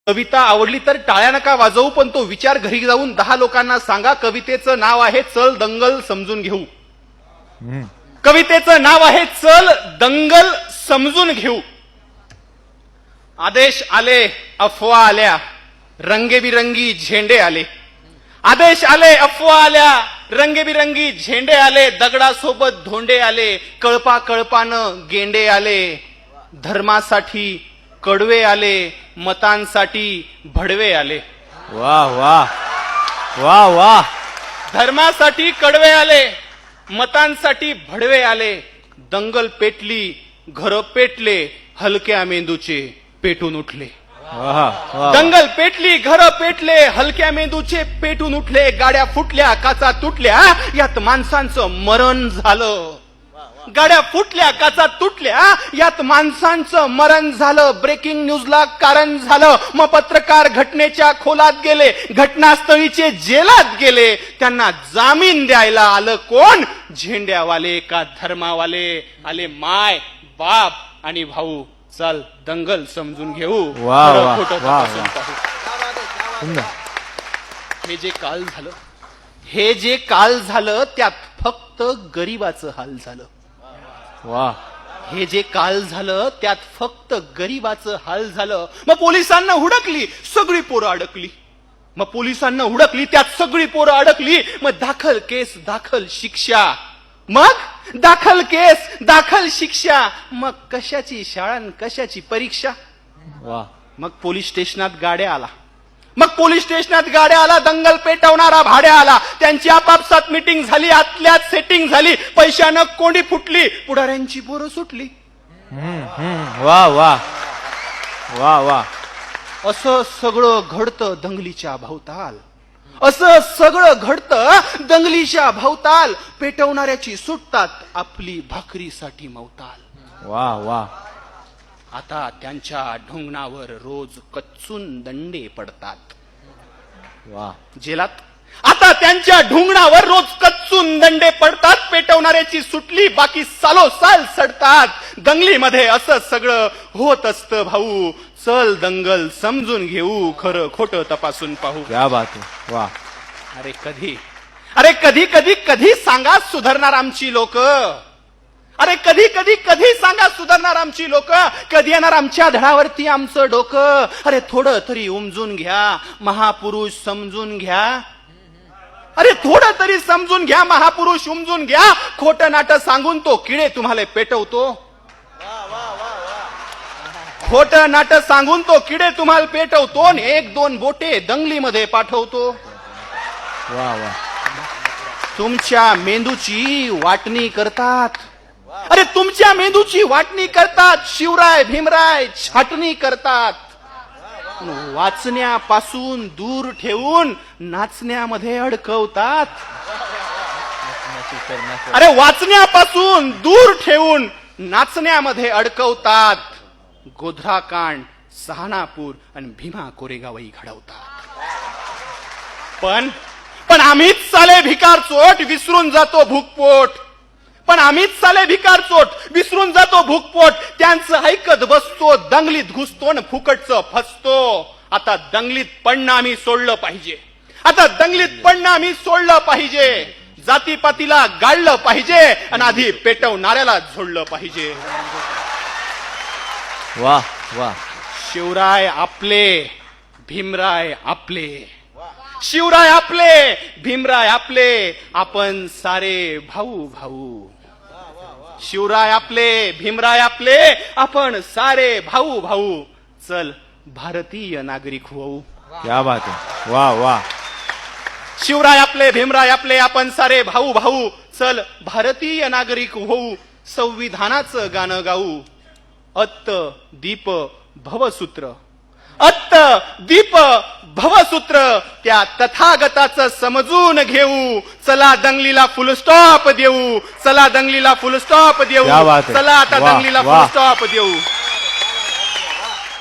कविता आवडली तर टाळ्या नका वाजवू, पण तो विचार घरी जाऊन 10 लोकांना सांगा. कवितेचं नाव आहे चल दंगल समजून घेऊ. कवितेचं नाव आहे चल दंगल समजून घेऊ. आदेश आले, अफवा आल्या, रंगेबिरंगी झेंडे आले. आदेश आले, अफवा आल्या, रंगेबिरंगी झेंडे आले. दगडासोबत धोंडे आले, कळपा कळपानं गेंडे आले. धर्मासाठी कडवे आले, मतांसाठी भडवे आले. वाह वाह वाह वाह. धर्मासाठी कडवे आले, मतांसाठी भडवे आले. दंगल पेटली, घर पेटले, हलक्या मेंदूचे पेटून उठले. दंगल पेटली, घर पेटले, हलक्या मेंदूचे पेटून उठले. गाड्या फुटल्या, काचा तुटल्या, यात माणसांचं मरण झालं. गाड्या फुटल्या, काचा तुटल्या, यात माणसांचं मरण झालं. ब्रेकिंग न्यूजला कारण झालं. मग पत्रकार घटनेच्या खोलात गेले, घटनास्थळीचे जेलात गेले. त्यांना जामीन द्यायला आलं कोण? झेंड्यावाले का धर्मावाले? आले माय बाप आणि भाऊ. चल दंगल समजून घेऊ, खरं खोटं तपासून पाहू. हे जे काल झालं, हे जे काल झालं, त्यात फक्त गरिबाचं हाल झालं. वाह. हे जे काल झालं, त्यात फक्त गरिबाचं हाल झालं. मग पोलिसांना हुडकली, सगळी पोरं अडकली. मग पोलिसांना हुडकली, त्यात सगळी पोरं अडकली. मग दाखल केस, दाखल शिक्षा. मग दाखल केस, दाखल शिक्षा. मग कशाची शाळा, कशाची परीक्षा. वाह. मग पोलीस स्टेशनात गाड्या आला. मग पोलीस स्टेशनात गाड्या आला. दंगल पेटवणारा भाड्या आला. त्यांची आपापसात मीटिंग झाली, आतल्यात सेटिंग झाली. पैशानं कोंडी फुटली, पुढाऱ्यांची पोरं सुटली. वाह वाह वाह वाह. असं सगळं घडतं दंगलीच्या भोवताल. असं सगळं घडतं दंगलीच्या भोवताल. पेटवणाऱ्याची सुटतात आपली भाकरीसाठी मवताल. वाह वाह. आता त्यांच्या ढोंगणावर रोज कच्चून दंडे पडतात. वाह. जेलात आता त्यांच्या ढुंगणावर रोज कच्चून दंडे पडतात. पेटवणाऱ्याची सुटली, बाकी सालोसाल सडतात. दंगलीमध्ये असं सगळं होत असतं भाऊ. चल दंगल समजून घेऊ, खरं खोटं तपासून पाहू. क्या बात है. वाह. अरे कधी कधी सांगा सुधारणार आमची लोक. अरे कधी सांगा सुधारणार आमची लोक. कधी येणार आमच्या धडावरती आमचं डोकं. अरे थोडं तरी उमजून घ्या, महापुरुष समजून घ्या. अरे थोडं तरी समजून घ्या, महापुरुष उमजून घ्या. खोटं नाटं सांगून तो किडे तुम्हाला पेटवतो. खोटं नाटं सांगून तो किडे तुम्हाला पेटवतो. 1-2 बोटे दंगलीमध्ये पाठवतो. वाह वाह. तुमच्या मेंदूची वाटणी करतात. अरे तुमच्या मेंदूची वाटणी करतात. शिवराय भीमराय छाटणी करतात. वाचण्यापासून दूर ठेवून नाचण्यामध्ये अडकवतात. अरे वाचण्यापासून दूर ठेवून नाचण्यामध्ये अडकवतात. गोध्राकांड, सहानापूर आणि भीमा कोरेगावही घडवतात. पण आम्हीच साले भिकार चोट विसरून जातो भूकपोट. पण आम्हीच साले भिकार चोट विसरून जातो भूकपोट. त्यांचं ऐकत बसतो, दंगलीत घुसतो न फुकटचं फसतो. आता दंगलीत पडणं आम्ही सोडलं पाहिजे. आता दंगलीत पडणं आम्ही सोडलं पाहिजे. जातीपातीला गाळलं पाहिजे आणि आधी पेटवणाऱ्याला झोडलं पाहिजे. वाह वाह. शिवराय आपले, भीमराय आपले. शिवराय आपले, भीमराय आपले, आपण सारे भाऊ भाऊ. शिवराय आपले, भीमराय आपले, आपण सारे भाऊ भाऊ. चल भारतीय नागरिक होऊ. क्या बात है. वाह वाह. शिवराय आपले, भीमराय आपले, आपण सारे भाऊ भाऊ. चल भारतीय नागरिक होऊ. संविधानाचं गाणं गाऊ. अत्त दीप भवसूत्र, अत्त दीप भवसूत्र, त्या तथागताचं समजून घेऊ. चला दंगलीला फुल स्टॉप देऊ. चला दंगलीला फुल स्टॉप देऊ. चला आता दंगलीला फुल स्टॉप देऊ.